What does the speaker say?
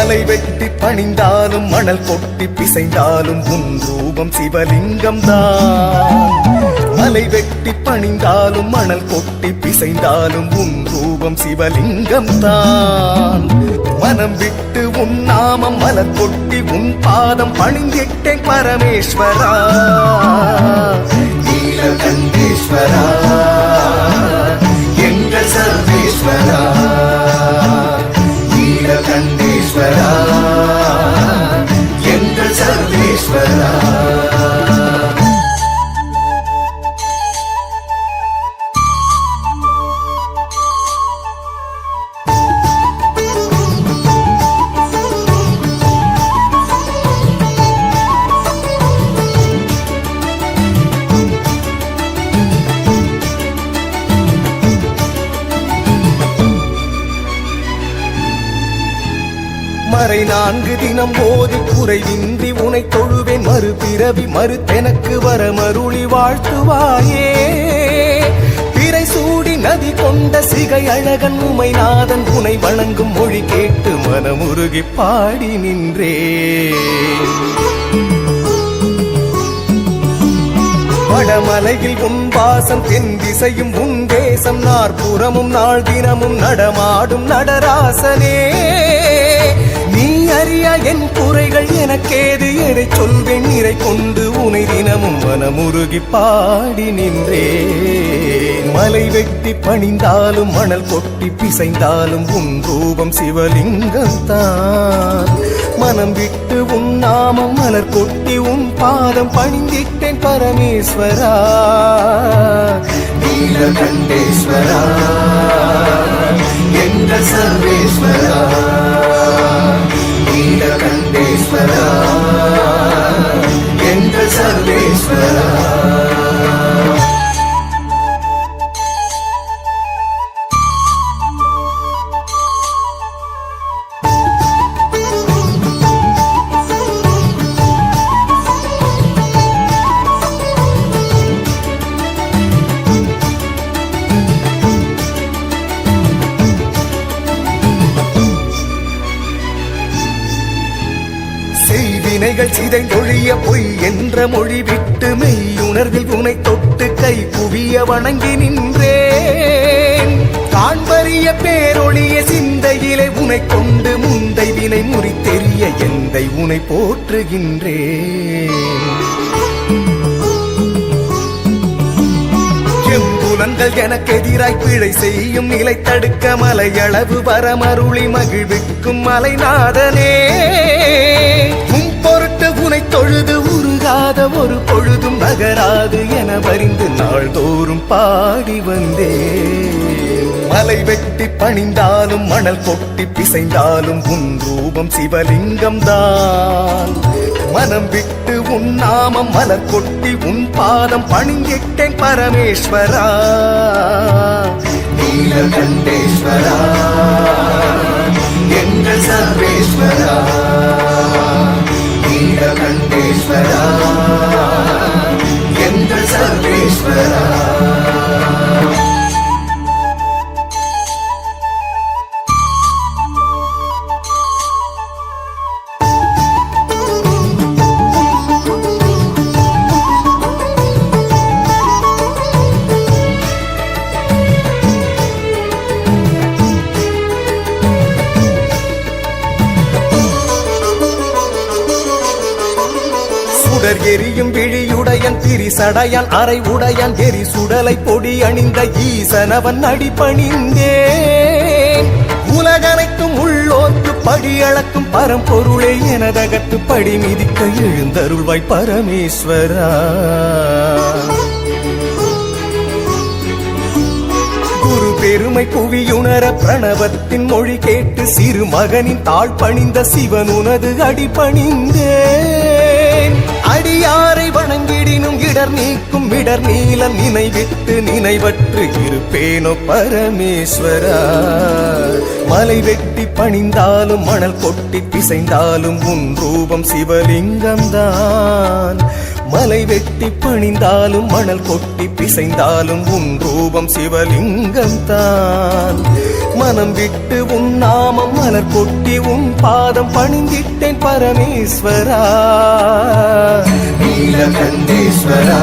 மலை வெட்டி பணிந்தாலும் மணல் கொட்டி பிசைந்தாலும் உன் ரூபம் சிவலிங்கம் தான். மலை வெட்டி பணிந்தாலும் மணல் கொட்டி பிசைந்தாலும் உன் ரூபம் சிவலிங்கம் தான். மனம் விட்டு உன் நாமம் மலர் கொட்டி உன் பாதம் பணிந்திட்டேன் பரமேஸ்வரா நீலகண்டேஸ்வரா எங்கள் சர்வேஸ்வரா நீலகண்டேஸ்வரா எங்கள் சர்வேஸ்வரா. மறை 4 தினம் போதி குறைவின்றி உனை தொழுவேன் மறுபிறவி மறுத்தெனக்கு வர மருளி வாழ்த்துவாயே. பிறை சூடி நதி கொண்ட சிகை அழகன் உமைநாதன் உனை வணங்கும் மொழி கேட்டு மனமுருகி பாடி நின்றே. வடமலையில் உன் வாசம் தென் திசையும் உன் தேசம் நாற்புறமும் நாள் தினமும் நடமாடும் நடராசனே. நீ அறியா என் குறைகள் எனக்கேது எதை சொல்வேன் நிறை கொண்டு உனை தினமும் மனமுருகி பாடி நின்றே. மலை வெட்டி பணிந்தாலும் மணல் கொட்டி பிசைந்தாலும் உன் ரூபம் சிவலிங்கம் தான். மனம் விட்டு உன் நாமம் மலர் கொட்டி உன் பாதம் பணிந்திட்டேன் பரமேஸ்வரா நீலகண்டேஸ்வரா எங்கள் சர்வேஸ்வரா நீலகண்டேஸ்வரா எங்கள் சர்வேஸ்வரா. வினைகள் சிதைந்தொழிய பொய் என்ற மொழி விட்டு மெய்யுணர்வில் உனை தொட்டு கை குவிய வணங்கி நின்றேன். காண்பறிய பேரொழிய சிந்தையிலே உனை கொண்டு முந்தை வினை முறித்தெறிய எந்தை உனை போற்றுகின்றேன். எம்புலன்கள் எனக்கு எதிராய் பிழை செய்யும் நிலை தடுக்க மலையளவு வரமருளி மகிழ்விக்கும் மலைநாதனே. பொருட்டு உனை தொழுது உருகாத ஒரு பொழுதும் நகராது என வரிந்து நாள்தோறும் பாடி வந்தே. மலை வெட்டி பணிந்தாலும் மணல் கொட்டி பிசைந்தாலும் உன் ரூபம் சிவலிங்கம் தான். மனம் விட்டு உன் நாமம் மலர் கொட்டி உன் பாதம் பணிந்திட்டேன் பரமேஸ்வரா நீலகண்டேஸ்வரா எங்கள் சர்வேஸ்வரா நீலகண்டேஸ்வரா எங்கள் சர்வேஸ்வரா. சுடர் எரியும் விழியுடையன் திரிசடையான் அரை உடையான் எரி சுடலை பொடி அணிந்த ஈசனவன் அடிபணிந்தேன். உலகனைத்தும் உள்ளோர்க்கு படி அளக்கும் பரம்பொருளே எனதகத்து படி மிதிக்க எழுந்தருள்வாய் பரமேஸ்வரா. குரு பெருமை புவியுணர பிரணவத்தின் மொழி கேட்டு சிறு மகனின் தாழ் பணிந்த சிவன் உனது அடிபணிந்தேன். அடியாரை வணங்கிடினும் இடர் நீக்கும் இடர் நீலம் நினைவிட்டு நினைவற்று இருப்பேனோ பரமேஸ்வரா. மலை வெட்டி பணிந்தாலும் மணல் கொட்டி பிசைந்தாலும் உன் ரூபம் சிவலிங்கம்தான். மலை வெட்டி பணிந்தாலும் மணல் கொட்டி பிசைந்தாலும் உன் ரூபம் சிவலிங்கம்தான். மனம் விட்டு உன் நாமம் மலர் கொட்டி உன் பாதம் பணிந்திட்டேன் பரமேஸ்வரா நீலகண்டேஸ்வரா.